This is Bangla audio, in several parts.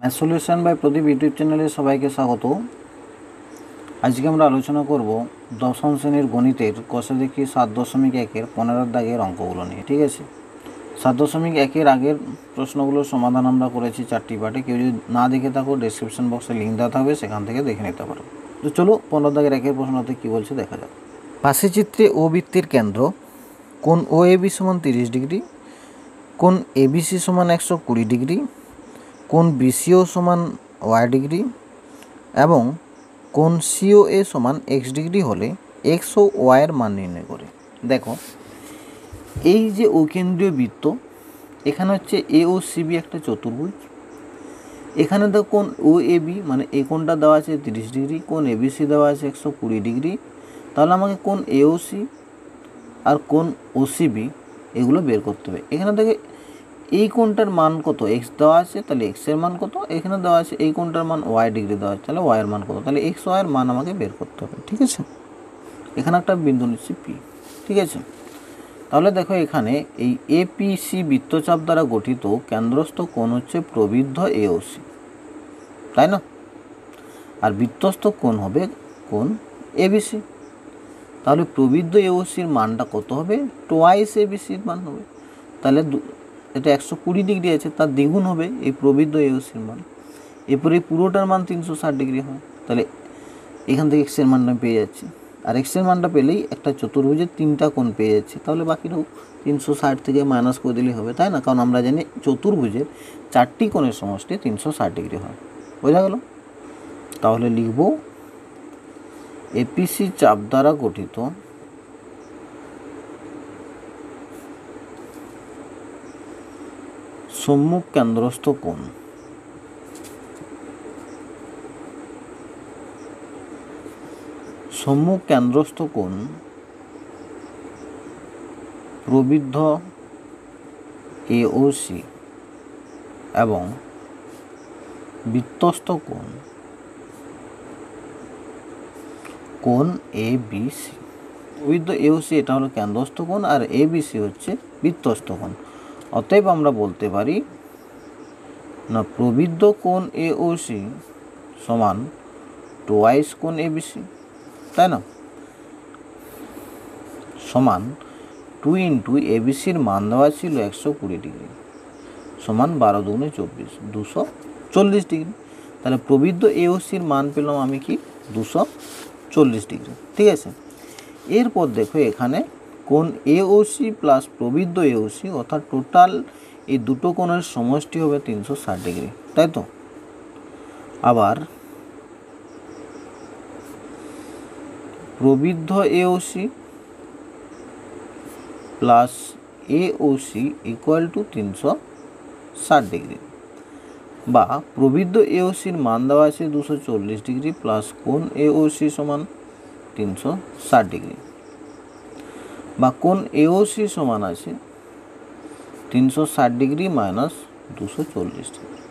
Math solution by Pradip YouTube চ্যানেলে সবাইকে স্বাগত। আজকে আমরা আলোচনা করব দশম শ্রেণীর গণিতের কষে দেখি 7.1-এর 15 দাগের অঙ্কগুলো নিয়ে। ঠিক আছে, 7.1-এর আগের প্রশ্নগুলোর সমাধান আমরা করেছি 4টি পার্টে। কেউ যদি না দেখে থাকো ডেসক্রিপশন বক্সে লিঙ্ক দেওয়া থাকবে, সেখান থেকে দেখে নিতে পারো। তো চলো 15 দাগের একের প্রশ্নতে কী বলছে দেখা যাক। পাশে চিত্রে ও বৃত্তের কেন্দ্র কোণ ও এবি সমান 30 ডিগ্রি, কোণ এবিসি সমান 120 ডিগ্রি, কোণ বিসিও সমান ওয়াই ডিগ্রি এবং কোণ সিওএ সমান এক্স ডিগ্রি হলে এক্স ও ওয়াইয়ের মান নির্ণয় করে। দেখো, এই যে অকেন্দ্রীয় বৃত্ত, এখানে হচ্ছে এ ও সিবি একটা চতুর্ভুজ। এখানে দেখো কোণ ও এবি মানে এই কোণটা দেওয়া আছে 30 ডিগ্রি, কোণ এবিসি দেওয়া আছে 120 ডিগ্রি। তাহলে আমাকে কোণ এওসি আর কোণ ওসিবি এগুলো বের করতে হবে। এখানে থেকে এই কোণটার মান কত এক্স দেওয়া আছে, তাহলে এক্সের মান কত, এখানে দেওয়া আছে এই কোণটার মান ওয়াই ডিগ্রি দেওয়া আছে, তাহলে ওয়াইয়ের মান কত, তাহলে এক্স ওয়াইয়ের মান আমাকে বের করতে হবে। ঠিক আছে, এখানে একটা বিন্দু নিচ্ছি পি। ঠিক আছে, তাহলে দেখো এখানে এই এপিসি বৃত্তচাপ দ্বারা গঠিত কেন্দ্রস্থ কোণ হচ্ছে প্রবৃদ্ধ এওসি, তাই না? আর বৃত্তস্থ কোণ হবে কোণ এবিসি। তাহলে প্রবৃদ্ধ এওসির মানটা কত হবে? টোয়াইস এবিসির মান হবে। তাহলে এটা 120 ডিগ্রি আছে, তার দ্বিগুণ হবে এই প্রবৃদ্ধ এওসির মান। এরপরে এই পুরোটার মান 360 ডিগ্রি হয়। তাহলে এখান থেকে এক্সের মানটা পেয়ে যাচ্ছি, আর এক্সের মানটা পেলেই একটা চতুর্ভুজের 3টা কোণ পেয়ে যাচ্ছে। তাহলে বাকিটাও 360 থেকে মাইনাস করে দিলেই হবে, তাই না? কারণ আমরা জানি চতুর্ভুজের 4টি কোণের সমষ্টি 360 ডিগ্রি হয়। বোঝা গেল? তাহলে লিখব এপিসি চাপ দ্বারা গঠিত সম্মুখ কেন্দ্রস্থ কোণ প্রবৃদ্ধ এওসি এবং বৃত্তস্থ কোণ এবিসি। প্রবৃদ্ধ এওসি এটা হলো কেন্দ্রস্থ কোণ, আর এবিসি হচ্ছে বৃত্তস্থ কোণ। অতএব আমরা বলতে পারি না প্রবৃদ্ধ কোণ এওসি সমান টোয়াইস কোণ এবিসি, তাই না? সমান 2 ইন্টু এবিসির মান দেওয়া ছিল 120 ডিগ্রি সমান 12 দুগুণে 24, 240 ডিগ্রি। তাহলে প্রবৃদ্ধ এওসির মান পেলাম আমি কি 240 ডিগ্রি। ঠিক আছে, এরপর দেখো এখানে কোণ এওসি প্লাস প্রবৃদ্ধ এওসি অর্থাৎ টোটাল এই দুটো কোণের সমষ্টি হবে 360 ডিগ্রি, তাই তো? আবার প্রবৃদ্ধ AOC plus AOC equal to 360 degree, বা প্রবৃদ্ধ এওসির মান দেওয়া আছে 240 ডিগ্রি প্লাস কোণ এওসি সমান 360 ডিগ্রি, বা কোণ এওসি সমান আছে 360 ডিগ্রি মাইনাস 240 ডিগ্রি।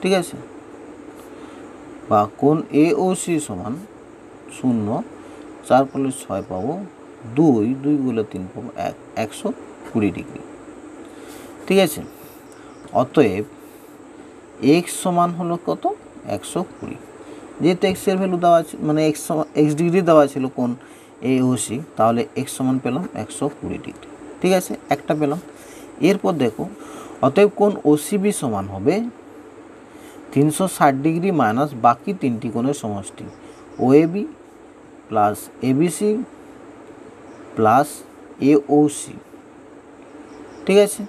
ঠিক আছে, বা কোণ এওসি সমান 0, 4 করলে 6 পাবো, 2 গুলো 3 পাবো 120 ডিগ্রি। ঠিক আছে, অতএব এক্স সমান হলো কত? 120। যেহেতু এক্সের ভ্যালু দেওয়া আছে মানে এক্স ডিগ্রি দেওয়া ছিল কোণ এওসি, তাহলে এক্স সমান পেলাম 120 ডিগ্রি। ঠিক আছে, একটা পেলাম। এরপর দেখো, অতএব কোণ ওসিবি সমান হবে 360 ডিগ্রি মাইনাস বাকি 3টি কোণের সমষ্টি OAB plus ABC plus AOC. ঠিক আছে,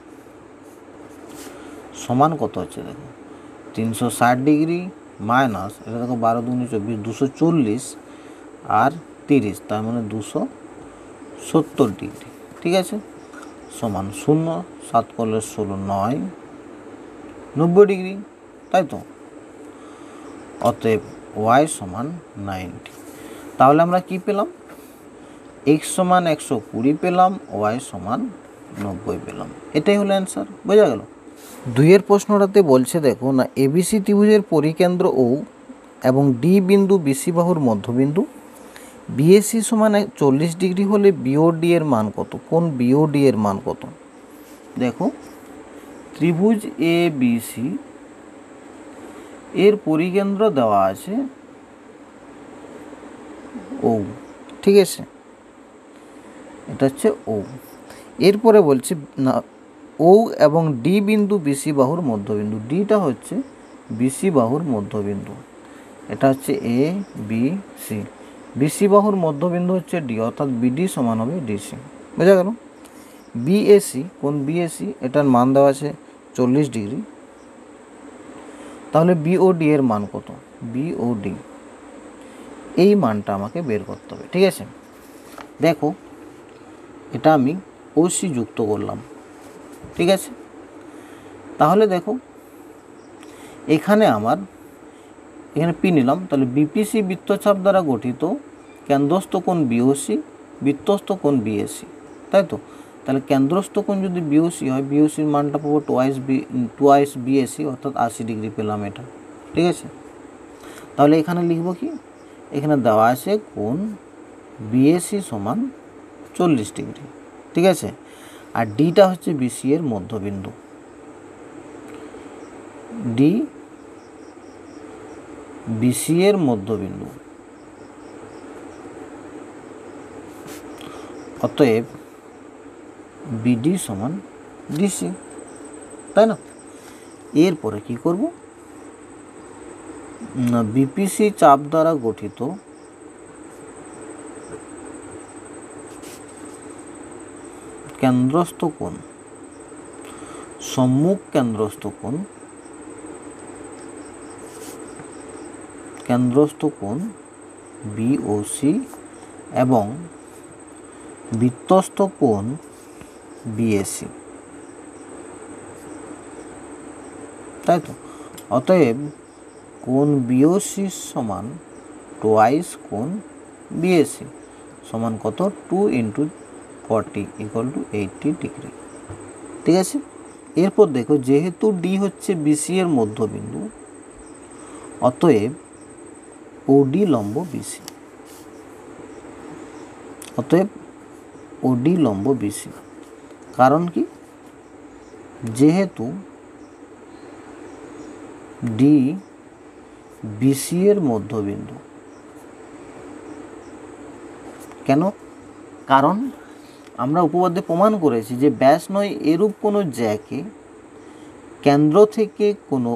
সমান কত হচ্ছে দেখো 360 ডিগ্রি মাইনাস এটা দেখো 12 দুগুণে 24, 240 আর 30, তার মানে 270 ডিগ্রি। ঠিক আছে, সমান 0, 7 করলে 16, 9, 90 ডিগ্রি, তাই তো? অতএব ওয়াই সমান 90। তাহলে আমরা কি পেলাম? এক্স সমান 120 পেলাম, ওয়াই সমান 90 পেলাম। এটাই হলো অ্যান্সার। বোঝা গেল? 2-এর প্রশ্নটাতে বলছে দেখো না এবিসি ত্রিভুজের পরিকেন্দ্র ও এবং ডি বিন্দু বিসি বাহুর মধ্যবিন্দু বিএসি সমান 40 ডিগ্রি হলে বিওডি এর মান কত? কোন বিওডি এর মান কত? দেখো ত্রিভুজ এ বি সি এর পরিকেন্দ্র দেওয়া আছে ও, ঠিক আছে, এটা হচ্ছে ও। এরপরে বলছে না, ও এবং ডি বিন্দু বিসি বাহুর মধ্যবিন্দু, ডিটা হচ্ছে বিসি বাহুর মধ্যবিন্দু, এটা হচ্ছে এ বি সি, বিসি বাহুর মধ্যবিন্দু হচ্ছে ডি, অর্থাৎ বিডি সমান হবে ডিসি, বোঝা গেল। বিএসি, কোন বিএসি, এটার মান দেওয়া আছে 40 ডিগ্রি, তাহলে বিওডি এর মান কত, বিওডি এই মানটা আমাকে বের করতে হবে, ঠিক আছে। দেখো এটা আমি ওসি যুক্ত করলাম, ঠিক আছে। তাহলে দেখো এখানে আমার এখানে পি নিলাম, তাহলে বিপিসি বৃত্তচাপ দ্বারা গঠিত কেন্দ্রস্থ কোণ বিওসি, বৃত্তস্থ কোণ বিএসি, তাই তো। তাহলে কেন্দ্রস্থ কোণ যদি বিওসি হয়, বিওসির মানটা পাবো টুয়াইস বিএসি, অর্থাৎ 80 ডিগ্রি পেলাম এটা, ঠিক আছে। তাহলে এখানে লিখব কি, এখানে দেওয়া আছে কোণ বিএসি সমান 40 ডিগ্রি, ঠিক আছে। আর ডিটা হচ্ছে বিসি এর মধ্যবিন্দু, ডি বিসি এর মধ্যবিন্দু, অতএব বিডি সমান ডিসি, তাই না। এরপরে কি করব না, বিপিসি চাপ দ্বারা গঠিত কেন্দ্রস্থ কোণ, সম্মুখ কেন্দ্রস্থ কোণ, কেন্দ্রস্থ কোণ বিওসি এবং বৃত্তস্থ কোণ বিএসি, তাই তো। অতএব কোণ বিওসি সমান টুয়াইস কোণ বিএসি সমান কত, 2 × 40 = 80 ডিগ্রি, ঠিক আছে। এরপর দেখো যেহেতু ডি হচ্ছে বিসি এর মধ্যবিন্দু, অতএব ওডি লম্ব বিসি, অতএব ওডি লম্ব বিসি। কারণ কি, যেহেতু ডি বিসি এর মধ্যবিন্দু, কেন, কারণ আমরা উপপাদ্যে প্রমাণ করেছি যে ব্যাস নয় এরূপ কোনো জ্যাকে কেন্দ্র থেকে কোনো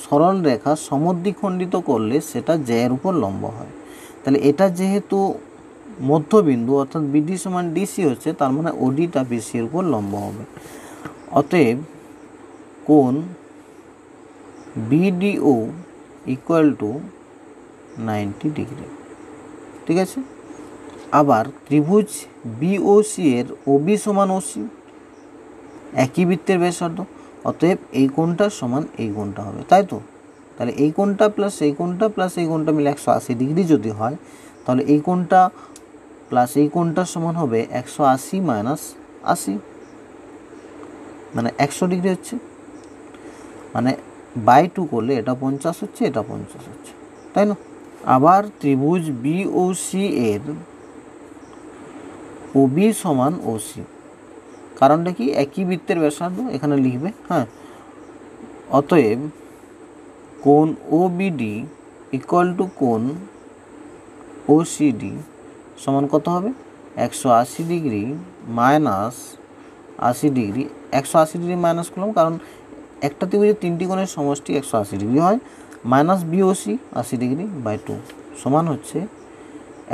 সরল রেখা সমদ্বিখণ্ডিত করলে সেটা জ্যায়ের উপর লম্ব হয়। তাহলে এটা যেহেতু মধ্যবিন্দু, অর্থাৎ বিডি সমান ডিসি হচ্ছে, তার মানে ওডিটা বিসি এর উপর লম্ব হবে। অতএব কোণ বিডিও = 90 ডিগ্রি, ঠিক আছে। আবার ত্রিভুজ বিওসি এর ওবি সমান ওসি, একই বৃত্তের ব্যাসার্ধ, অতএব এই কোণটার সমান এই কোণটা হবে, তাই তো। তাহলে এই কোণটা প্লাস এই কোণটা প্লাস এই কোণটা মিলে 180 ডিগ্রি যদি হয়, তাহলে এই কোণটা প্লাস এই কোণটার সমান হবে 180 - 80, মানে 100 ডিগ্রি হচ্ছে, মানে বাই 2 করলে এটা 50 হচ্ছে, এটা 50 হচ্ছে, তাই না। আবার ত্রিভুজ বিওসি এর ওবি সমান ওসি, কারণটা কি, একই বৃত্তের ব্যাসার্ধ এখানে লিখবে, হ্যাঁ। অতএব কোণ ওবিডি = কোণ ওসিডি সমান কত হবে, 180 degree minus 80 degree, 180 degree minus করলাম কারণ একটা ত্রিভুজের 3টি কোণের সমষ্টি 180 ডিগ্রি হয়, মাইনাস বিওসি 80 ডিগ্রি বাই 2 সমান হচ্ছে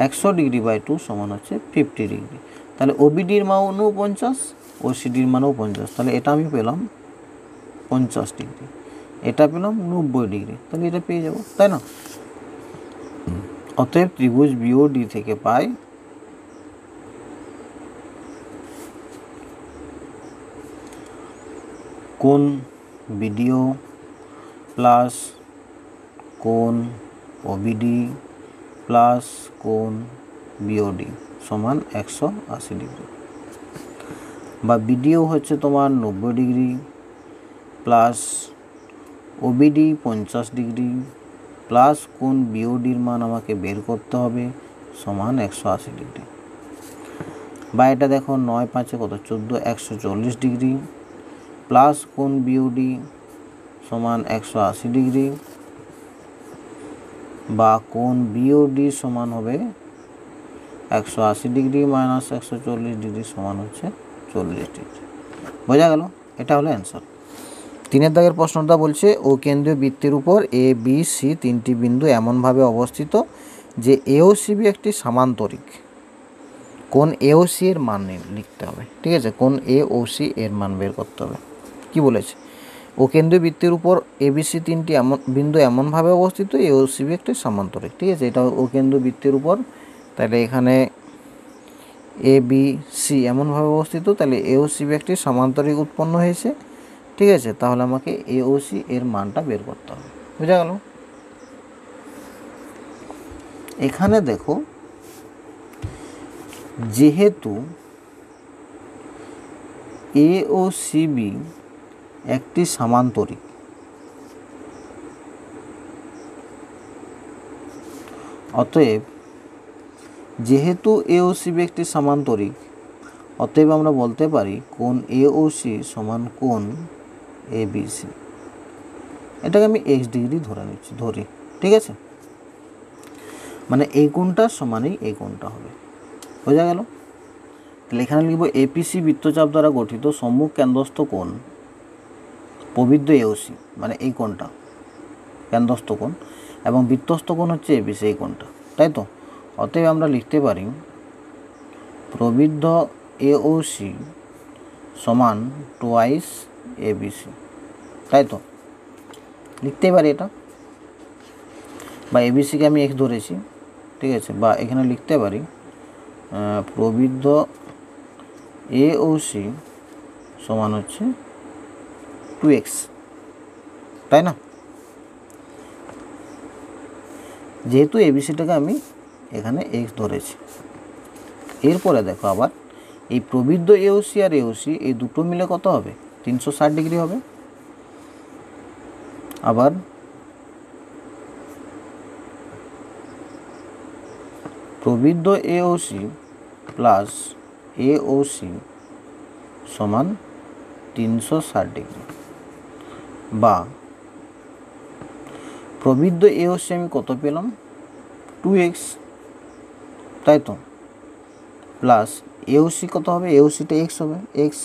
100 ডিগ্রি বাই 2 সমান হচ্ছে 50 ডিগ্রি। তাহলে ওবিডির মানও 50, ওসিডির মানও 50, তাহলে এটা আমি পেলাম 50 ডিগ্রি, এটা পেলাম 90 ডিগ্রি, তাহলে এটা পেয়ে যাব, তাই না। অতএব ত্রিভুজ বিওডি থেকে পাই কোণ বিডিও প্লাস কোণ ওবিডি প্লাস কোণ বিওডি সমান 180 ডিগ্রি, বা বিডিও হচ্ছে তোমার 90 degree plus OBD 50 degree plus কোণ বিওডির মান আমাকে বের করতে হবে সমান 180 ডিগ্রি, বা এটা দেখো 9 × 5 কত 14, 140 ডিগ্রি প্লাস কোণ বিওডি সমান 180 ডিগ্রি বা কোণ বিওডি সমান হবে 180 ডিগ্রি মাইনাস 140 ডিগ্রি সমান হচ্ছে 40 ডিগ্রি। বোঝা গেল? এটা হলো অ্যান্সার। 3 দাগের প্রশ্নটা বলছে ও কেন্দ্রীয় বৃত্তের উপর এ বি সি তিনটি বিন্দু এমনভাবে অবস্থিত যে এ ও সি বি একটি সামান্তরিক। কোণ এ ও সি এর মান লিখতে হবে। ঠিক আছে, কোণ এ ও সি এর মান বের করতে হবে। কি বলেছে? ও কেন্দ্রীয় বৃত্তের উপর এ বি সি তিনটি বিন্দু এমনভাবে অবস্থিত এ ও সি বি একটি সামান্তরিক। ঠিক আছে, এটা ও কেন্দ্রীয় বৃত্তের উপর, তাহলে এখানে এ বি সি এমনভাবে অবস্থিত, তাহলে এ ও সি বি একটি সামান্তরিক উৎপন্ন হয়েছে। ঠিক আছে, তাহলে আমাকে এ ও সি এর মানটা বের করতে হবে। বুঝা গেল? এখানে দেখো, যেহেতু এ ও সি বি একটি সামান্তরিক, অতএব যেহেতু এ ও সি বি একটি সামান্তরিক, অতএব আমরা বলতে পারি কোণ এ ও সি সমান কোণ এ বি সি। এটাকে আমি এক্স ডিগ্রি ধরি। ঠিক আছে, মানে এই কোণটার সমানই এই কোণটা হবে। বোঝা গেল? তাহলে এখানে লিখব এপিসি বৃত্তচাপ দ্বারা গঠিত সম্মুখ কেন্দ্রস্থ কোণ প্রবৃদ্ধ এ ও সি, মানে এই কোণটা কেন্দ্রস্থ কোণ, এবং বৃত্তস্থ কোণ হচ্ছে এবিসি, এই কোণটা। তাই তো? অতএব আমরা লিখতে পারি প্রবৃদ্ধ এ ও সি সমান টোয়াইস এবিসি। তাই তো? লিখতেই পারি এটা, বা এবিসিকে আমি এক্স ধরেছি। ঠিক আছে, বা এখানে লিখতে পারি প্রবৃদ্ধ এ ও সি সমান হচ্ছে 2x। তাই না? যেহেতু এবিসিটাকে আমি এখানে এক্স ধরেছি। এরপরে দেখো আবার এই প্রবৃদ্ধ এ ও সি আর এ ও সি এই দুটো মিলে কত হবে? 360 ডিগ্রি হবে। আবার প্রবৃদ্ধ এ ও সি প্লাস এ ও সি সমান 360 ডিগ্রি, বা প্রবৃদ্ধ এ ও সি আমি কত পেলাম? 2x। তাই তো? প্লাস এ ও সি কত হবে? এ ও সিটা এক্স হবে, এক্স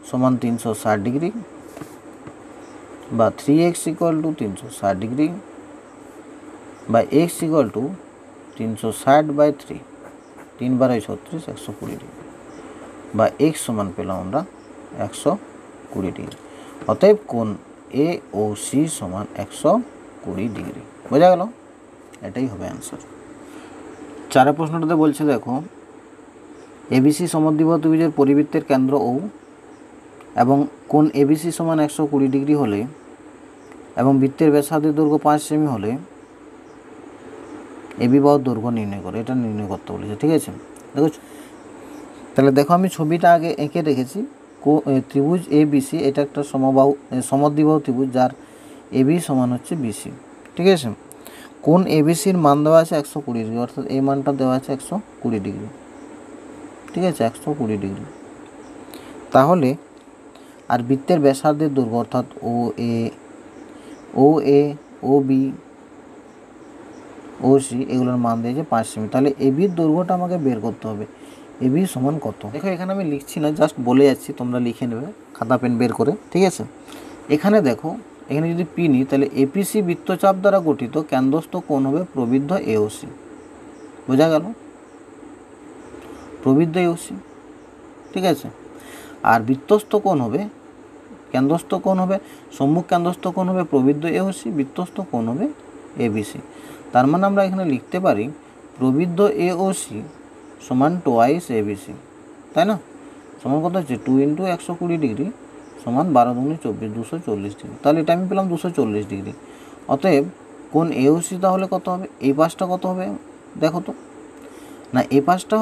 সমান 360 ডিগ্রি, বা 3x ইকুয়াল টু 360 ডিগ্রি, বা x equal to 360/3, 3 bar 36, 120 degree, বা এক্স সমান পেলাম আমরা 120 ডিগ্রি। অতএব কোণ এ ও সি সমান 120 ডিগ্রি। বোঝা গেল? এটাই হবে অ্যান্সার। 4 প্রশ্নটাতে বলছে দেখো এবিসি সমদ্বিবাহু ত্রিভুজের পরিবৃত্তের কেন্দ্র ও, এবং কোণ এবিসি সমান 120 ডিগ্রি হলে এবং বৃত্তের ব্যাসার্ধের দৈর্ঘ্য 5 সেমি হলে এবি বাহুর দৈর্ঘ্য নির্ণয় করে। এটা নির্ণয় করতে বলেছে। ঠিক আছে, দেখো তাহলে দেখো আমি ছবিটা আগে এঁকে রেখেছি। ত্রিভুজ এ বিসি, এটা একটা সমদ্বিবাহু ত্রিভুজ যার এবি সমান হচ্ছে বিসি। ঠিক আছে, কোণ এবিসির মান দেওয়া আছে 120 ডিগ্রি, অর্থাৎ এই মানটা দেওয়া আছে 120 ডিগ্রি। ঠিক আছে, 120 ডিগ্রি। তাহলে আর বৃত্তের ব্যাসার্ধের দৈর্ঘ্য অর্থাৎ ও এ ও বি ও সি এগুলোর মান দিয়েছে 5 সেমি। তাহলে এবির দৈর্ঘ্যটা আমাকে বের করতে হবে। এবি সমান কত? দেখো এখানে আমি লিখছি না, জাস্ট বলে যাচ্ছি, তোমরা লিখে নেবে খাতা পেন বের করে। ঠিক আছে, এখানে দেখো, এখানে যদি পি নিই তাহলে এপিসি বৃত্তচাপ দ্বারা গঠিত কেন্দ্রস্থ কোণ হবে প্রবৃদ্ধ এ ও সি। বোঝা গেল? প্রবৃদ্ধ এ ও সি। ঠিক আছে, আর বৃত্তস্থ কোণ হবে, কেন্দ্রস্থ কোণ হবে, সম্মুখ কেন্দ্রস্থ কোণ হবে প্রবৃদ্ধ এ ও সি, বৃত্তস্থ কোণ হবে এবিসি। তার মানে আমরা এখানে লিখতে পারি প্রবৃদ্ধ এ ও সি সমান টোয়াইস এবিসি। তাই না? সমান কত হচ্ছে? 2 × 120 ডিগ্রি সমান 12 × 24, 240 ডিগ্রি। তাহলে এটা আমি পেলাম 240 ডিগ্রি। অতএব কোণ এ ও সি তাহলে কত হবে? এই পাশটা কত হবে দেখো তো। না, এই পাশটা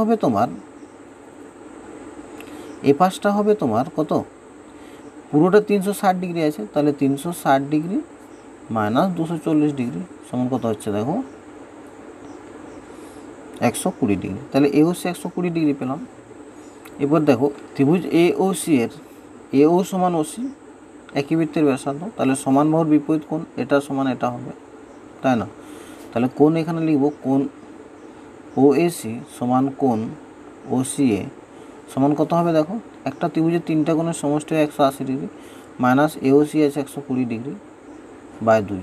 হবে তোমার কত? পুরোটা 360 ডিগ্রি আছে, তাহলে 360 ডিগ্রি মাইনাস 240 ডিগ্রি সমান কত হচ্ছে দেখো? 120 ডিগ্রি। তাহলে এ ও সি 120 ডিগ্রি পেলাম। এবার দেখো ত্রিভুজ এ ও সি এর এ ও সমান ও সি, একই বৃত্তের ব্যাসার্ধ, তাহলে সমান বাহুর বিপরীত কোণ, এটা সমান এটা হবে। তাই না? তাহলে কোণ এখানে লিখব কোণ ওএসি সমান কোণ ওসিএ সমান কত হবে দেখো, একটা ত্রিভুজের তিনটা কোণের সমষ্টি 180 ডিগ্রি মাইনাস এওসি আছে 120 ডিগ্রি বাই 2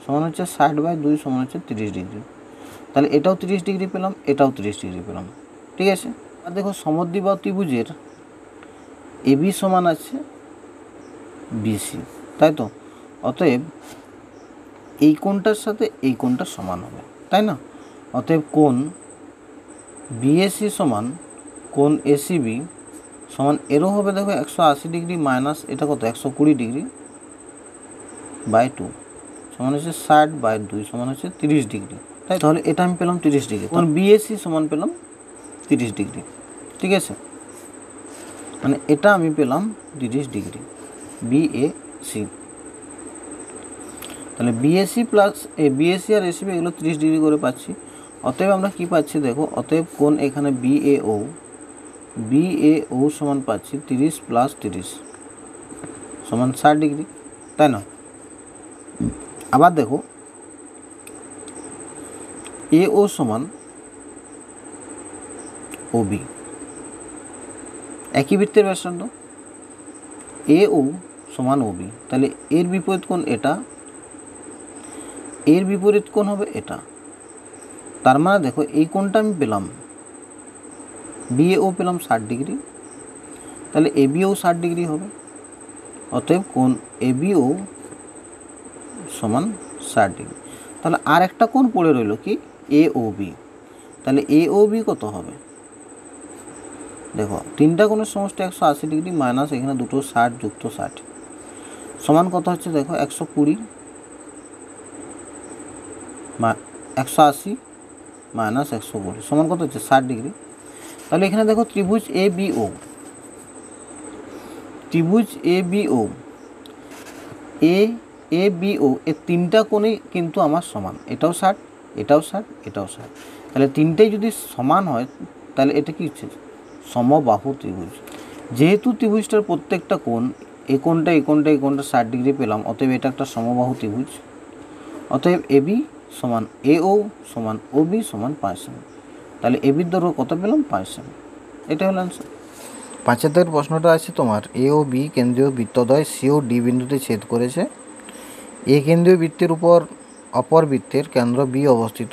সমান হচ্ছে 60/2 সমান হচ্ছে 30 ডিগ্রি। তাহলে এটাও 30 ডিগ্রি পেলাম, এটাও 30 ডিগ্রি পেলাম, ঠিক আছে। আর দেখো সমদ্বিবাহু ত্রিভুজের এবি সমান আছে বিসি, তাই তো। অতএব এই কোণটার সাথে এই কোণটা সমান হবে, তাই না। অতএব কোণ বিএসি সমান কোণ এসিবি সমান এরও হবে দেখো 180 ডিগ্রি মাইনাস এটা কত 120 ডিগ্রি বাই 2 সমান হচ্ছে 60/2 সমান হচ্ছে 30 ডিগ্রি, তাই। তাহলে এটা আমি পেলাম 30 ডিগ্রি, কোণ বিএসি সমান পেলাম 30 ডিগ্রি, ঠিক আছে। মানে এটা আমি পেলাম 30 ডিগ্রি বিএসি। তাহলে বিএসি প্লাস বিএসি আর এসিবি এগুলো 30 ডিগ্রি করে পাচ্ছি। অতএব আমরা কি পাচ্ছি দেখো, অতএব কোণ এখানে বিএও সমান পাচ্ছি 30 + 30 সমান 60 ডিগ্রি, তাই না। আবার দেখো এও সমান ওবি, একই বৃত্তের ব্যাসার্ধ এও সমান ওবি, তাহলে এর বিপরীত কোণ এটা, এর বিপরীত কোণ হবে এটা। তার মানে দেখো এই কোণটা আমি পেলাম বিএও পেলাম 60 ডিগ্রি, তাহলে এবিও 60 ডিগ্রি হবে। অতএব কোণ এবিও সমান 60 ডিগ্রি। তাহলে আর একটা কোণ পড়ে রইল কি এওবি, তাহলে এওবি কত হবে দেখো, তিনটা কোণের সমষ্টি 180 ডিগ্রি মাইনাস এখানে দুটো 60 যুক্ত 60 সমান কত হচ্ছে দেখো 120 180 মাইনাস 120 সমান কত হচ্ছে 60 ডিগ্রি। তাহলে এখানে দেখো ত্রিভুজ এবিও এর তিনটা কোণই কিন্তু আমার সমান, এটাও 60 এটাও 60 এটাও 60, তাহলে তিনটেই যদি সমান হয় তাহলে এটা কি হচ্ছে সমবাহু ত্রিভুজ। যেহেতু ত্রিভুজটার প্রত্যেকটা কোণ এই কোণটা 60 ডিগ্রি পেলাম, অতএব এটা একটা সমবাহু ত্রিভুজ। অতএব এবি সমান এও সমান ওবি সমান 5 সেমি। তাহলে এবির দৈর্ঘ্য কত পেলাম 5 সেমি, এটা হলো অ্যান্সার। 5 প্রশ্নটা আছে তোমার এ ও বি কেন্দ্রীয় বৃত্তদ্বয় সি ও ডি বিন্দুতে ছেদ করেছে। এ কেন্দ্রীয় বৃত্তের উপর অপর বৃত্তের কেন্দ্র বি অবস্থিত,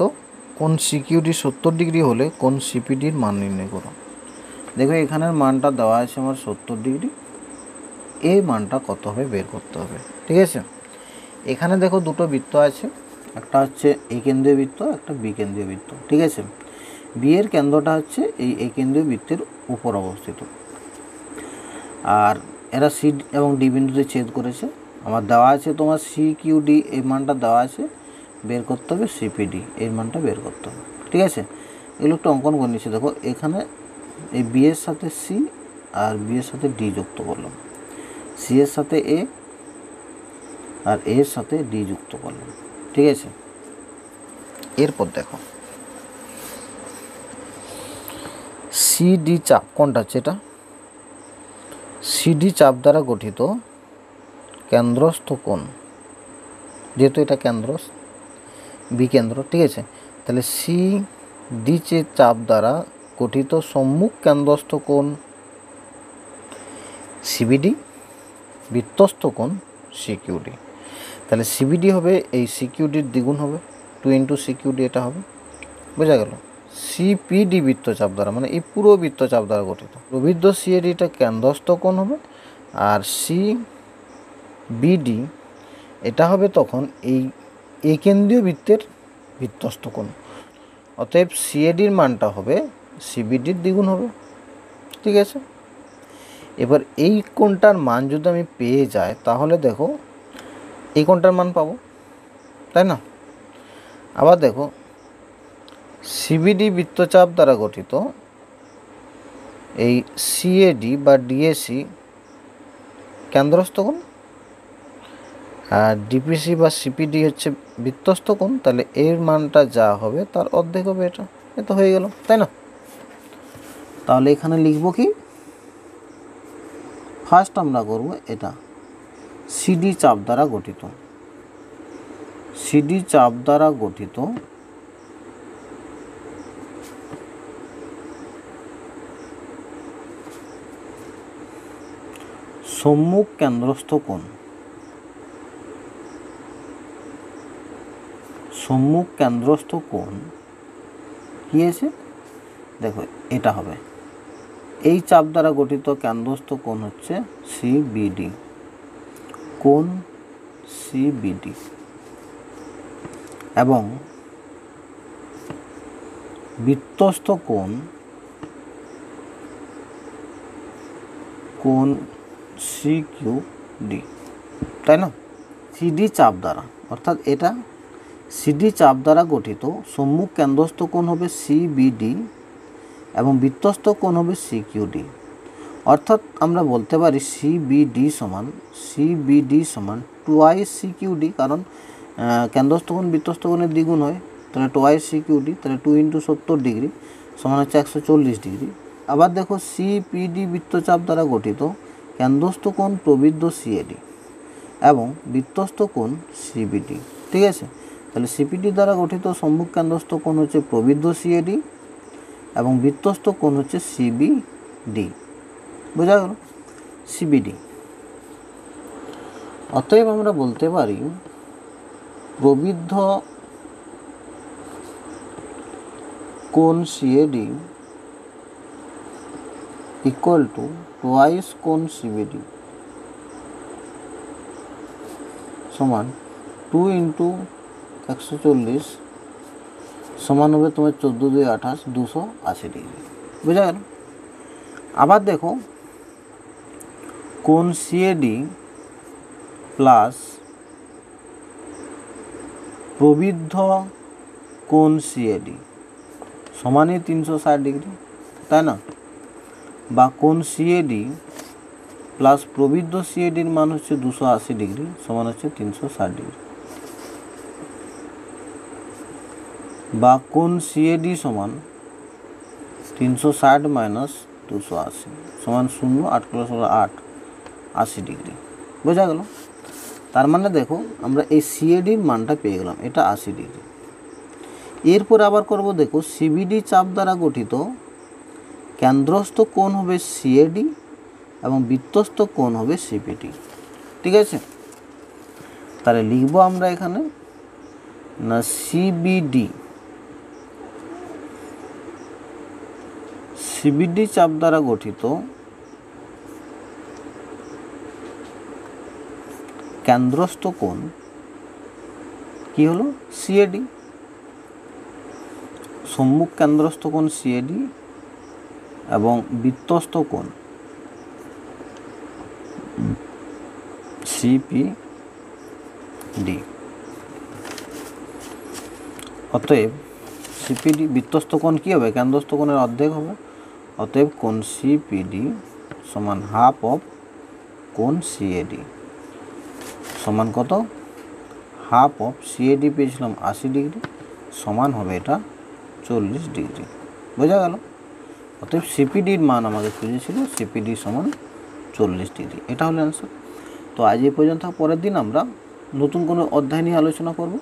কোণ সিকিউডি 70 ডিগ্রি হলে কোণ সিপিডির মান নির্ণয় করো। দেখো এখানের মানটা দেওয়া আছে আমার 70 ডিগ্রি, এই মানটা কত হবে বের করতে হবে, ঠিক আছে। এখানে দেখো দুটো বৃত্ত আছে, একটা হচ্ছে এ কেন্দ্রীয় বৃত্ত, একটা বি কেন্দ্রীয় বৃত্ত, ঠিক আছে। বি এর কেন্দ্রটা হচ্ছে এই এ কেন্দ্রীয় বৃত্তের উপর অবস্থিত, আর এরা সি এবং ডি বিন্দুতে ছেদ করেছে। আমার দেওয়া আছে তোমার সিকিউডি এই মানটা দেওয়া আছে, বের করতে হবে সিপিডি এর মানটা বের করতে হবে, ঠিক আছে। এগুলো একটু অঙ্কন করে নিচ্ছি। দেখো এখানে এই বি এর সাথে সি আর বি এর সাথে ডি যুক্ত করলাম, সি এর সাথে এ আর এর সাথে ডি যুক্ত করলাম, ঠিক আছে। এরপর দেখো সিডি চাপ কোনটা হচ্ছে, এটা সিডি চাপ দ্বারা গঠিত কেন্দ্রস্থ কোণ, যেহেতু এটা কেন্দ্র বি কেন্দ্র, ঠিক আছে। তাহলে সিডি চাপ দ্বারা গঠিত সম্মুখ কেন্দ্রস্থ কোণ সিবিডি, বৃত্তস্থ কোণ সিকিউডি। তাহলে সিবিডি হবে এই সিকিউডির দ্বিগুণ হবে, 2 × সিকিউডি এটা হবে, বোঝা গেল। সিপিডি বৃত্তচাপ দ্বারা মানে এই পুরো বৃত্তচাপ দ্বারা গঠিত প্রবৃদ্ধ সিএডিটা কেন্দ্রস্থ কোণ হবে, আর সিবিডি এটা হবে তখন এই কেন্দ্রীয় বৃত্তের বৃত্তস্থ কোণ। অতএব সিএডির মানটা হবে সিবিডির দ্বিগুণ হবে, ঠিক আছে। এবার এই কোণটার মান যদি আমি পেয়ে যাই তাহলে দেখো এই কোণটার মান পাবো, তাই না। আবার দেখো সিবিডি বৃত্তচাপ দ্বারা গঠিত এই সিএডি বা ডিএসি কেন্দ্রস্থ কোণ, আর ডিপিসি বা সিপিডি হচ্ছে বৃত্তস্থ কোণ। তাহলে এর মানটা যা হবে তার অর্ধেক হবে, এটা তো হয়ে গেল, তাই না। তাহলে এখানে লিখব কি, ফার্স্ট আমরা করব এটা সিডি চাপ দ্বারা গঠিত, সিডি চাপ দ্বারা গঠিত সম্মুখ কেন্দ্রস্থ কোণ, সম্মুখ কেন্দ্রস্থ কোণ কি আছে দেখো এটা হবে, এই চাপ দ্বারা গঠিত কেন্দ্রস্থ কোণ হচ্ছে সিবিডি, কোণ সিবিডি, এবং বৃত্তস্থ কোণ, কোণ সিকিউডি, তাই না? সিডি চাপ দ্বারা, অর্থাৎ এটা সিডি চাপ দ্বারা গঠিত সম্মুখ কেন্দ্রস্থ কোণ হবে সিবিডি এবং বৃত্তস্থ কোণ হবে সিকিউডি। অর্থাৎ আমরা বলতে পারি সিবিডি সমান টুয়াইস সিকিউডি, কারণ কেন্দ্রস্থ কোণ বৃত্তস্থ কোণের দ্বিগুণ হয়, তাহলে টুয়াইস সিকিউডি, তাহলে 2 × 70 ডিগ্রি সমান হচ্ছে 140 ডিগ্রি। আবার দেখো সিপিডি বৃত্তচাপ দ্বারা গঠিত কেন্দ্রস্থ কোণ প্রবৃদ্ধ সিএডি এবং বৃত্তস্থ কোণ সিবিডি, ঠিক আছে? তাহলে সিপিডি দ্বারা গঠিত সম্মুখ কেন্দ্রস্থ কোণ হচ্ছে প্রবৃদ্ধ সিএডি এবং বৃত্তস্থ কোণ হচ্ছে সিবিডি, বোঝা গেল? সিবিডি। অতএব আমরা বলতে পারি প্রবৃদ্ধ কোণ সিএডি ইকুয়াল টু টুয়াইস কোণ সিবিডি সমান 2 × 140 সমান হবে তোমার 14 × 2 = 28, 280 ডিগ্রি, বোঝা গেল? আবার দেখো কোণ সিএডি প্লাস প্রবৃদ্ধ কোণ সিএডি সমানই 360 ডিগ্রি, তাই না? বা কোণ সিএডি প্লাস প্রবৃদ্ধ সিএডির মান হচ্ছে 280 ডিগ্রি সমান হচ্ছে 360 ডিগ্রি, বা কোণ সিএডি সমান 360 - 280 সমান 0, 8 × 8 80 ডিগ্রি, বোঝা গেল? তার মানে দেখো আমরা এই সিএডির মানটা পেয়ে গেলাম, এটা 80 ডিগ্রি। এরপর আবার করব, দেখো সিবিডি চাপ দ্বারা গঠিত কেন্দ্রস্থ কোণ হবে সিএডি এবং বৃত্তস্থ কোণ হবে সিপিডি, ঠিক আছে? তাহলে লিখবো আমরা এখানে না সিবিডি চাপ দ্বারা গঠিত কেন্দ্রস্থ কোণ কি হলো? সিএডি, সম্মুখ কেন্দ্রস্থ কোণ সিএডি এবং বৃত্তস্থ কোণ সিপিডি। অতএব সিপিডি বৃত্তস্থ কোণ কি হবে? কেন্দ্রস্থ কোণের অর্ধেক হবে, অতএব কোণ সিপিডি সমান হাফ অফ কোণ সিএডি সমান কত? হাফ অফ সিএডি পেয়েছিলাম 80 ডিগ্রি সমান হবে এটা 40 ডিগ্রি, বোঝা গেল? অতএব সিপিডির মান আমাদের খুঁজেছিল, সিপিডি সমান 40 ডিগ্রি, এটা হলো অ্যান্সার। তো আজ এই পর্যন্ত, পরের দিন আমরা নতুন কোনো অধ্যায় নিয়ে আলোচনা করব।